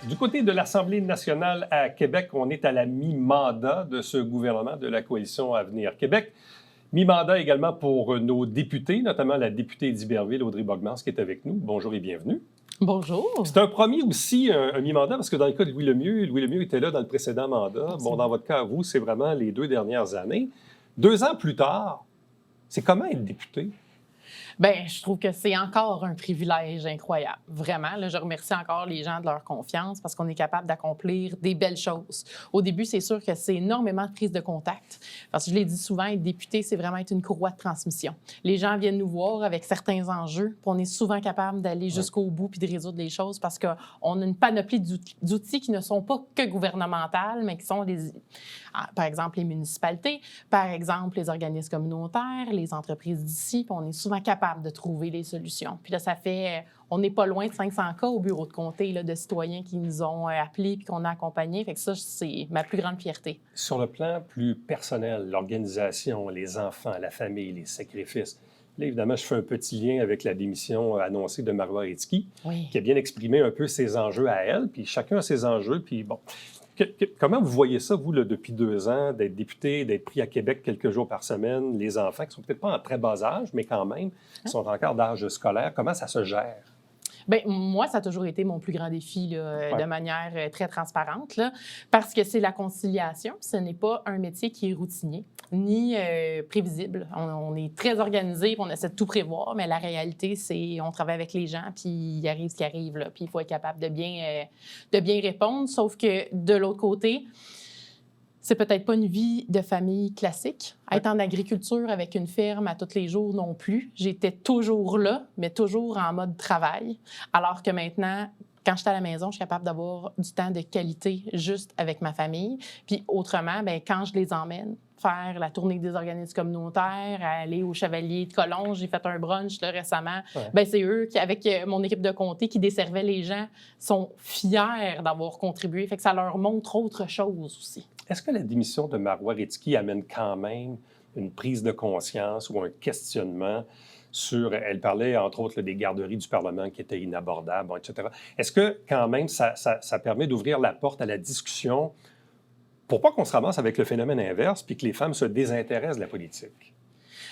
Du côté de l'Assemblée nationale à Québec, on est à la mi-mandat de ce gouvernement de la Coalition Avenir Québec. Mi-mandat également pour nos députés, notamment la députée d'Iberville, Audrey Bogmans, qui est avec nous. Bonjour et bienvenue. Bonjour. C'est un premier aussi, un mi-mandat, parce que dans le cas de Louis Lemieux était là dans le précédent mandat. Bon, dans votre cas, vous, c'est vraiment les 2 dernières années. 2 ans plus tard, c'est comment être député? Bien, je trouve que c'est encore un privilège incroyable. Vraiment, là, je remercie encore les gens de leur confiance parce qu'on est capable d'accomplir des belles choses. Au début, c'est sûr que c'est énormément de prise de contact. Parce que je l'ai dit souvent, être député, c'est vraiment être une courroie de transmission. Les gens viennent nous voir avec certains enjeux, puis on est souvent capable d'aller jusqu'au bout puis de résoudre les choses parce qu'on a une panoplie d'outils qui ne sont pas que gouvernementales, mais qui sont par exemple, les municipalités, par exemple, les organismes communautaires, les entreprises d'ici, puis on est souvent capable de trouver les solutions. Puis là, on n'est pas loin de 500 cas au bureau de comté là, de citoyens qui nous ont appelés puis qu'on a accompagnés. Fait que ça, c'est ma plus grande fierté. Sur le plan plus personnel, l'organisation, les enfants, la famille, les sacrifices. Là, évidemment, je fais un petit lien avec la démission annoncée de Marois Risky, qui a bien exprimé un peu ses enjeux à elle, puis chacun a ses enjeux, puis bon. Comment vous voyez ça, vous, là, depuis 2 ans, d'être député, d'être pris à Québec quelques jours par semaine, les enfants qui sont peut-être pas en très bas âge, mais quand même, qui sont encore d'âge scolaire, comment ça se gère? Bien, moi, ça a toujours été mon plus grand défi là, de manière très transparente, là, parce que c'est la conciliation. Ce n'est pas un métier qui est routinier ni prévisible. On est très organisé, on essaie de tout prévoir, mais la réalité, c'est on travaille avec les gens, puis il arrive ce qui arrive, là, puis il faut être capable de bien répondre. Sauf que de l'autre côté, c'est peut-être pas une vie de famille classique. Être en agriculture avec une ferme à tous les jours non plus. J'étais toujours là, mais toujours en mode travail. Alors que maintenant, quand je suis à la maison, je suis capable d'avoir du temps de qualité juste avec ma famille. Puis autrement, bien, quand je les emmène, faire la tournée des organismes communautaires, aller au Chevalier de Colombe, j'ai fait un brunch là, récemment. Bien, c'est eux qui, avec mon équipe de comté qui desservaient les gens, sont fiers d'avoir contribué. Fait que ça leur montre autre chose aussi. Est-ce que la démission de Marois Risky amène quand même une prise de conscience ou un questionnement sur... Elle parlait, entre autres, des garderies du Parlement qui étaient inabordables, bon, etc. Est-ce que, quand même, ça permet d'ouvrir la porte à la discussion pour pas qu'on se ramasse avec le phénomène inverse puis que les femmes se désintéressent de la politique?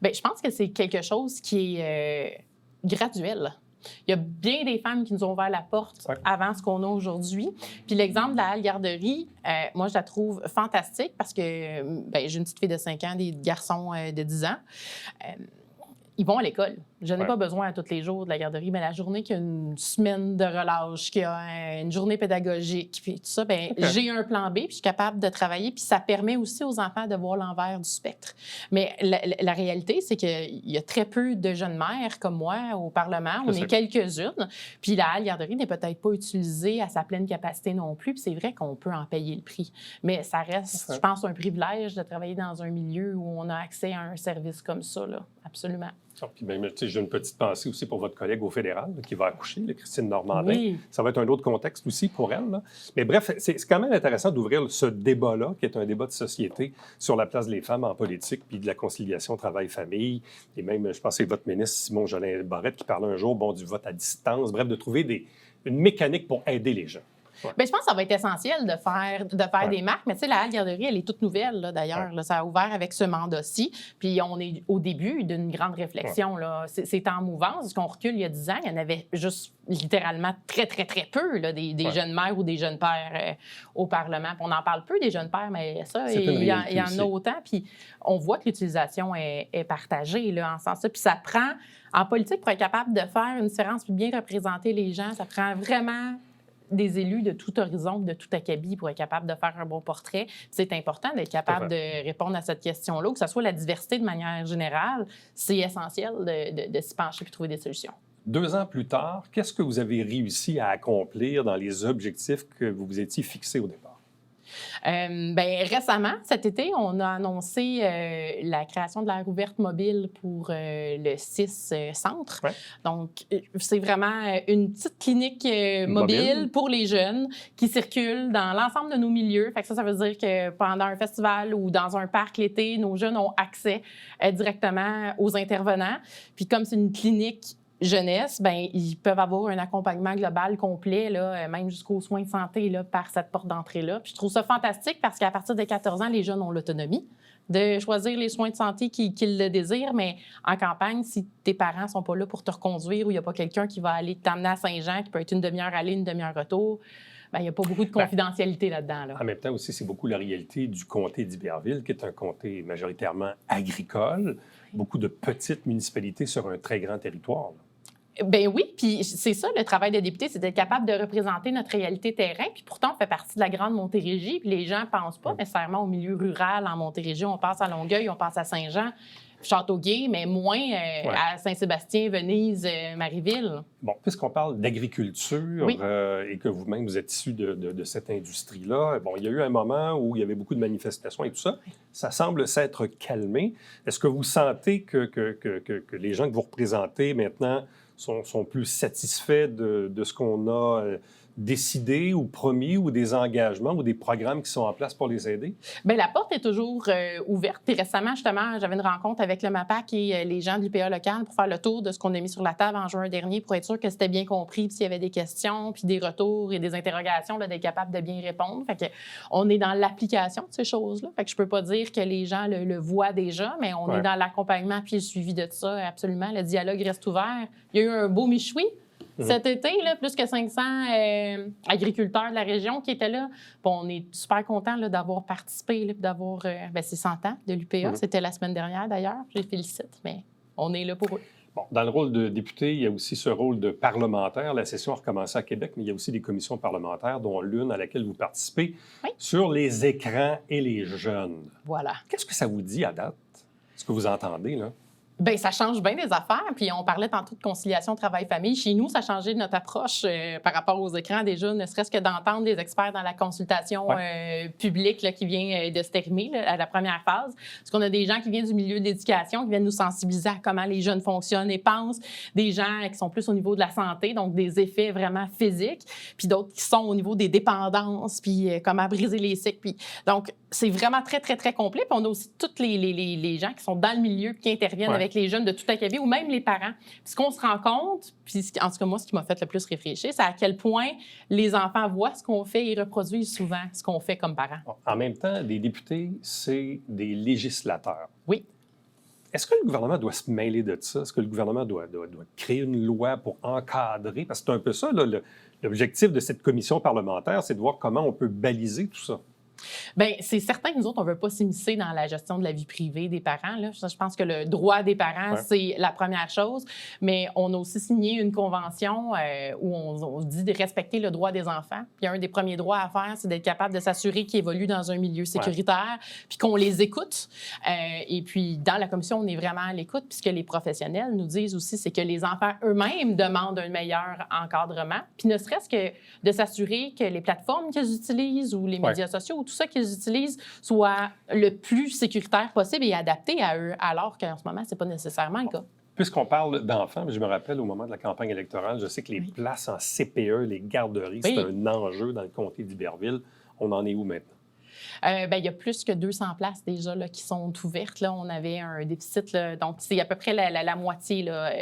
Bien, je pense que c'est quelque chose qui est graduel. Il y a bien des femmes qui nous ont ouvert la porte avant ce qu'on a aujourd'hui. Puis l'exemple de la Halle Garderie, moi, je la trouve fantastique parce que bien, j'ai une petite fille de 5 ans, des garçons de 10 ans. Ils vont à l'école. Je n'ai pas besoin à tous les jours de la garderie, mais la journée qu'il y a une semaine de relâche, qu'il y a une journée pédagogique, puis tout ça, bien, j'ai un plan B, puis je suis capable de travailler, puis ça permet aussi aux enfants de voir l'envers du spectre. Mais la réalité, c'est qu'il y a très peu de jeunes mères comme moi au Parlement. On est quelques-unes, puis la Halle Garderie n'est peut-être pas utilisée à sa pleine capacité non plus, puis c'est vrai qu'on peut en payer le prix. Mais ça reste, je pense, un privilège de travailler dans un milieu où on a accès à un service comme ça, là. Absolument. Puis bien, j'ai une petite pensée aussi pour votre collègue au fédéral là, qui va accoucher, là, Christine Normandin. Oui. Ça va être un autre contexte aussi pour elle. Là. Mais bref, c'est quand même intéressant d'ouvrir ce débat-là, qui est un débat de société sur la place des femmes en politique, puis de la conciliation travail-famille. Et même, je pense que c'est votre ministre Simon Jolin Barrette qui parlait un jour du vote à distance. Bref, de trouver une mécanique pour aider les gens. Bien, je pense que ça va être essentiel de faire des marques. Mais tu sais, la Halle Garderie, elle est toute nouvelle, là, d'ailleurs. Là, ça a ouvert avec ce mandat-ci. Puis on est au début d'une grande réflexion. Là. C'est en mouvance. Parce qu'on recule il y a 10 ans, il y en avait juste littéralement très, très, très peu, là, des jeunes mères ou des jeunes pères au Parlement. Puis on en parle peu des jeunes pères, mais ça, il y en a autant. Puis on voit que l'utilisation est partagée là, en ce sens-là. Puis ça prend, en politique, pour être capable de faire une différence puis bien représenter les gens, ça prend vraiment des élus de tout horizon, de tout acabit pour être capable de faire un bon portrait. C'est important d'être capable de répondre à cette question-là, que ce soit la diversité de manière générale, c'est essentiel de s'y pencher et trouver des solutions. 2 ans plus tard, qu'est-ce que vous avez réussi à accomplir dans les objectifs que vous vous étiez fixés au départ? Bien, récemment, cet été, on a annoncé la création de l'aire ouverte mobile pour le 6 centre. Donc, c'est vraiment une petite clinique mobile pour les jeunes qui circulent dans l'ensemble de nos milieux. Fait que ça veut dire que pendant un festival ou dans un parc l'été, nos jeunes ont accès directement aux intervenants. Puis comme c'est une clinique jeunesse, bien, ils peuvent avoir un accompagnement global complet, là, même jusqu'aux soins de santé là, par cette porte d'entrée-là. Puis je trouve ça fantastique parce qu'à partir de 14 ans, les jeunes ont l'autonomie de choisir les soins de santé qu'ils le désirent, mais en campagne, si tes parents ne sont pas là pour te reconduire ou il n'y a pas quelqu'un qui va aller t'amener à Saint-Jean, qui peut être une demi-heure aller, une demi-heure retour, bien, il n'y a pas beaucoup de confidentialité là-dedans. Là. En même temps aussi, c'est beaucoup la réalité du comté d'Iberville, qui est un comté majoritairement agricole, beaucoup de petites municipalités sur un très grand territoire. Là. Ben oui, puis c'est ça, le travail de député, c'est d'être capable de représenter notre réalité terrain. Puis pourtant, on fait partie de la grande Montérégie, puis les gens ne pensent pas nécessairement au milieu rural en Montérégie. On pense à Longueuil, on pense à Saint-Jean, Châteauguay, mais moins à Saint-Sébastien, Venise, Marieville. Bon, puisqu'on parle d'agriculture et que vous-même, vous êtes issu de cette industrie-là, bon, il y a eu un moment où il y avait beaucoup de manifestations et tout ça. Ça semble s'être calmé. Est-ce que vous sentez que les gens que vous représentez maintenant sont plus satisfaits de ce qu'on a décidé ou promis ou des engagements ou des programmes qui sont en place pour les aider? Bien, la porte est toujours ouverte. Et récemment, justement, j'avais une rencontre avec le MAPAC et les gens de l'UPA local pour faire le tour de ce qu'on a mis sur la table en juin dernier pour être sûr que c'était bien compris, puis s'il y avait des questions, puis des retours et des interrogations, d'être capable de bien répondre. Fait que on est dans l'application de ces choses-là. Fait que je peux pas dire que les gens le voient déjà, mais on est dans l'accompagnement puis le suivi de ça, absolument. Le dialogue reste ouvert. Il y a eu un beau michoui cet été, là, plus que 500 agriculteurs de la région qui étaient là. Bon, on est super contents d'avoir participé, d'avoir... c'est 100 ans de l'UPA. C'était la semaine dernière, d'ailleurs. Je les félicite, mais on est là pour eux. Bon, dans le rôle de député, il y a aussi ce rôle de parlementaire. La session a recommencé à Québec, mais il y a aussi des commissions parlementaires, dont l'une à laquelle vous participez, sur les écrans et les jeunes. Voilà. Qu'est-ce que ça vous dit à date? Ce que vous entendez, là? Bien, ça change bien des affaires. Puis on parlait tantôt de conciliation travail-famille. Chez nous, ça a changé notre approche par rapport aux écrans déjà, ne serait-ce que d'entendre des experts dans la consultation publique là, qui vient de se terminer à la première phase. Parce qu'on a des gens qui viennent du milieu de l'éducation, qui viennent nous sensibiliser à comment les jeunes fonctionnent et pensent. Des gens qui sont plus au niveau de la santé, donc des effets vraiment physiques. Puis d'autres qui sont au niveau des dépendances, puis comment briser les cycles. Puis, donc, c'est vraiment très, très, très complet. Puis on a aussi tous les gens qui sont dans le milieu qui interviennent avec les jeunes de tout acabit ou même les parents. Puis ce qu'on se rend compte, puis en tout cas, moi, ce qui m'a fait le plus réfléchir, c'est à quel point les enfants voient ce qu'on fait et reproduisent souvent ce qu'on fait comme parents. En même temps, des députés, c'est des législateurs. Oui. Est-ce que le gouvernement doit se mêler de ça? Est-ce que le gouvernement doit créer une loi pour encadrer? Parce que c'est un peu ça, là, l'objectif de cette commission parlementaire, c'est de voir comment on peut baliser tout ça. Bien, c'est certain que nous autres, on ne veut pas s'immiscer dans la gestion de la vie privée des parents. Là. Je pense que le droit des parents, c'est la première chose. Mais on a aussi signé une convention où on dit de respecter le droit des enfants. Puis un des premiers droits à faire, c'est d'être capable de s'assurer qu'ils évoluent dans un milieu sécuritaire, puis qu'on les écoute. Et puis, dans la commission, on est vraiment à l'écoute. Puis ce que les professionnels nous disent aussi, c'est que les enfants eux-mêmes demandent un meilleur encadrement. Puis ne serait-ce que de s'assurer que les plateformes qu'ils utilisent ou les médias sociaux, tout ça qu'ils utilisent soit le plus sécuritaire possible et adapté à eux, alors qu'en ce moment, ce n'est pas nécessairement le cas. Puisqu'on parle d'enfants, je me rappelle au moment de la campagne électorale, je sais que les places en CPE, les garderies, c'est un enjeu dans le comté d'Iberville. On en est où maintenant? Bien, il y a plus que 200 places déjà là, qui sont ouvertes. Là. On avait un déficit, là, donc c'est à peu près la moitié là,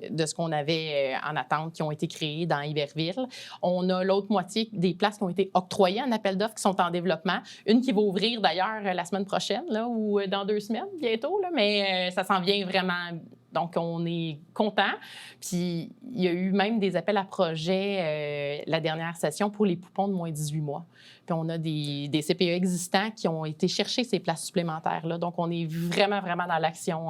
de ce qu'on avait en attente qui ont été créées dans Iberville. On a l'autre moitié des places qui ont été octroyées en appel d'offres qui sont en développement. Une qui va ouvrir d'ailleurs la semaine prochaine là, ou dans 2 semaines bientôt, là, mais ça s'en vient vraiment. Donc, on est content. Puis, il y a eu même des appels à projets la dernière session pour les poupons de moins de 18 mois. Puis, on a des CPE existants qui ont été chercher ces places supplémentaires-là. Donc, on est vraiment, vraiment dans l'action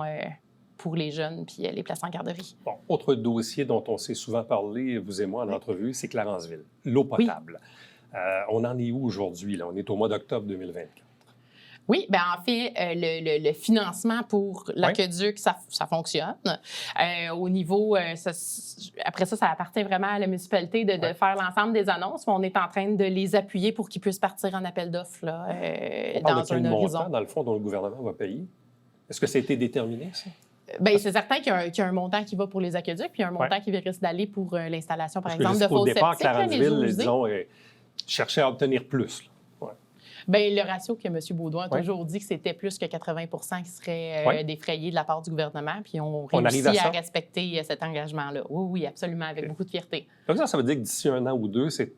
pour les jeunes puis les places en garderie. Bon, autre dossier dont on s'est souvent parlé, vous et moi, en entrevue, c'est Clarenceville, l'eau potable. On en est où aujourd'hui? Là? On est au mois d'octobre 2024. Oui, bien en fait, le financement pour l'aqueduc, ça fonctionne. Au niveau, après ça appartient vraiment à la municipalité de faire l'ensemble des annonces. On est en train de les appuyer pour qu'ils puissent partir en appel d'offres dans un horizon. Montant, dans le fond, dont le gouvernement va payer? Est-ce que ça a été déterminé, ça? Bien, c'est certain qu'il y a un montant qui va pour les aqueducs, puis un montant qui risque d'aller pour l'installation, par exemple, de fosses septiques. Au départ, Clarenceville, disons, cherchait à obtenir plus. Bien, le ratio que M. Baudouin a toujours dit que c'était plus que 80 qui seraient défrayés de la part du gouvernement, puis on réussit à respecter cet engagement-là. Oui, oui, absolument, avec beaucoup de fierté. Donc ça veut dire que d'ici 1 an ou 2, c'est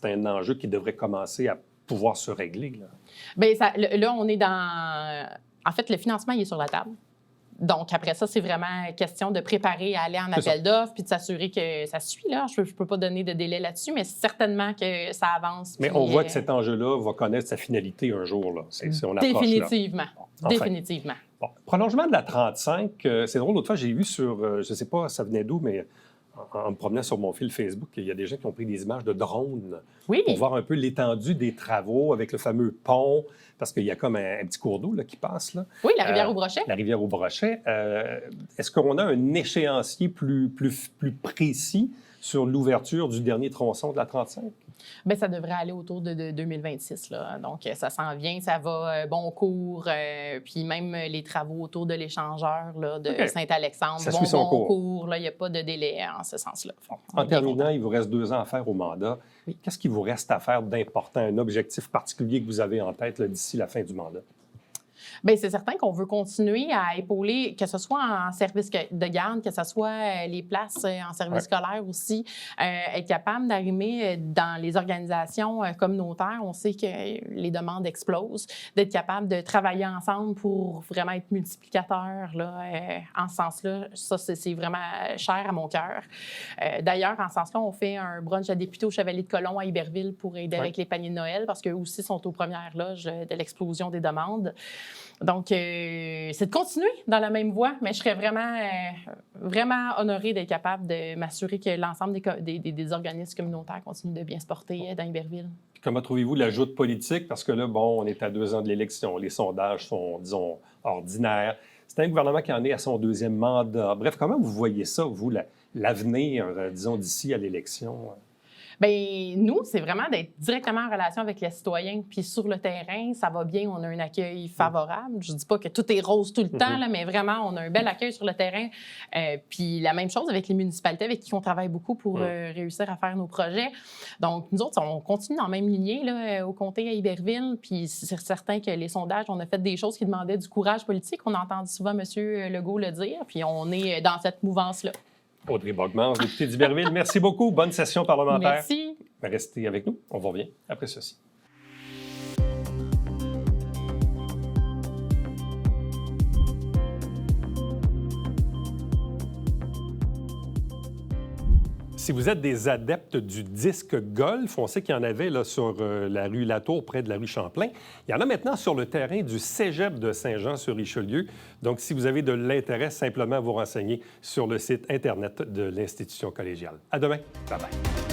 un enjeu qui devrait commencer à pouvoir se régler. Bien, là, on est dans... En fait, le financement, il est sur la table. Donc, après ça, c'est vraiment question de préparer à aller en appel d'offres puis de s'assurer que ça suit. Là. Je ne peux pas donner de délai là-dessus, mais certainement que ça avance. Mais on voit que cet enjeu-là va connaître sa finalité un jour. Là. On approche, définitivement. Là. Enfin, définitivement. Bon. Prolongement de la 35, c'est drôle, l'autre fois, j'ai vu sur, je ne sais pas ça venait d'où, mais en me promenant sur mon fil Facebook, il y a des gens qui ont pris des images de drones pour voir un peu l'étendue des travaux avec le fameux pont, parce qu'il y a comme un petit cours d'eau qui passe. Là. Oui, la rivière au Brochet. La rivière au Brochet. Est-ce qu'on a un échéancier plus précis sur l'ouverture du dernier tronçon de la 35? Bien, ça devrait aller autour de 2026. Là. Donc, ça s'en vient, ça va bon cours. Puis même les travaux autour de l'échangeur là, de Saint-Alexandre vont bon cours. Il n'y a pas de délai en ce sens-là. En terminant, il vous reste 2 ans à faire au mandat. Oui. Qu'est-ce qu'il vous reste à faire d'important, un objectif particulier que vous avez en tête d'ici la fin du mandat? Bien, c'est certain qu'on veut continuer à épauler, que ce soit en service de garde, que ce soit les places en service scolaire aussi, être capable d'arrimer dans les organisations communautaires. On sait que les demandes explosent, d'être capable de travailler ensemble pour vraiment être multiplicateur là, en ce sens-là. Ça, c'est vraiment cher à mon cœur. D'ailleurs, en ce sens-là, on fait un brunch à députés au Chevalier de Colomb à Iberville pour aider avec les paniers de Noël parce qu'eux aussi sont aux premières loges de l'explosion des demandes. Donc, c'est de continuer dans la même voie, mais je serais vraiment honorée d'être capable de m'assurer que l'ensemble des organismes communautaires continuent de bien se porter dans Iberville. Comment trouvez-vous la joute politique? Parce que là, bon, on est à 2 ans de l'élection. Les sondages sont, disons, ordinaires. C'est un gouvernement qui en est à son 2e mandat. Bref, comment vous voyez ça, vous, l'avenir, disons, d'ici à l'élection? Bien, nous, c'est vraiment d'être directement en relation avec les citoyens. Puis sur le terrain, ça va bien, on a un accueil favorable. Je ne dis pas que tout est rose tout le temps, là, mais vraiment, on a un bel accueil sur le terrain. Puis la même chose avec les municipalités avec qui on travaille beaucoup pour réussir à faire nos projets. Donc, nous autres, on continue dans la même lignée là, au comté à Iberville. Puis c'est certain que les sondages, on a fait des choses qui demandaient du courage politique. On a entendu souvent M. Legault le dire. Puis on est dans cette mouvance-là. Audrey Bogmans, députée d'Iberville, merci beaucoup. Bonne session parlementaire. Merci. Restez avec nous. On vous revient après ceci. Si vous êtes des adeptes du disque golf, on sait qu'il y en avait là, sur la rue Latour, près de la rue Champlain. Il y en a maintenant sur le terrain du Cégep de Saint-Jean-sur-Richelieu. Donc, si vous avez de l'intérêt, simplement vous renseigner sur le site Internet de l'institution collégiale. À demain. Bye-bye.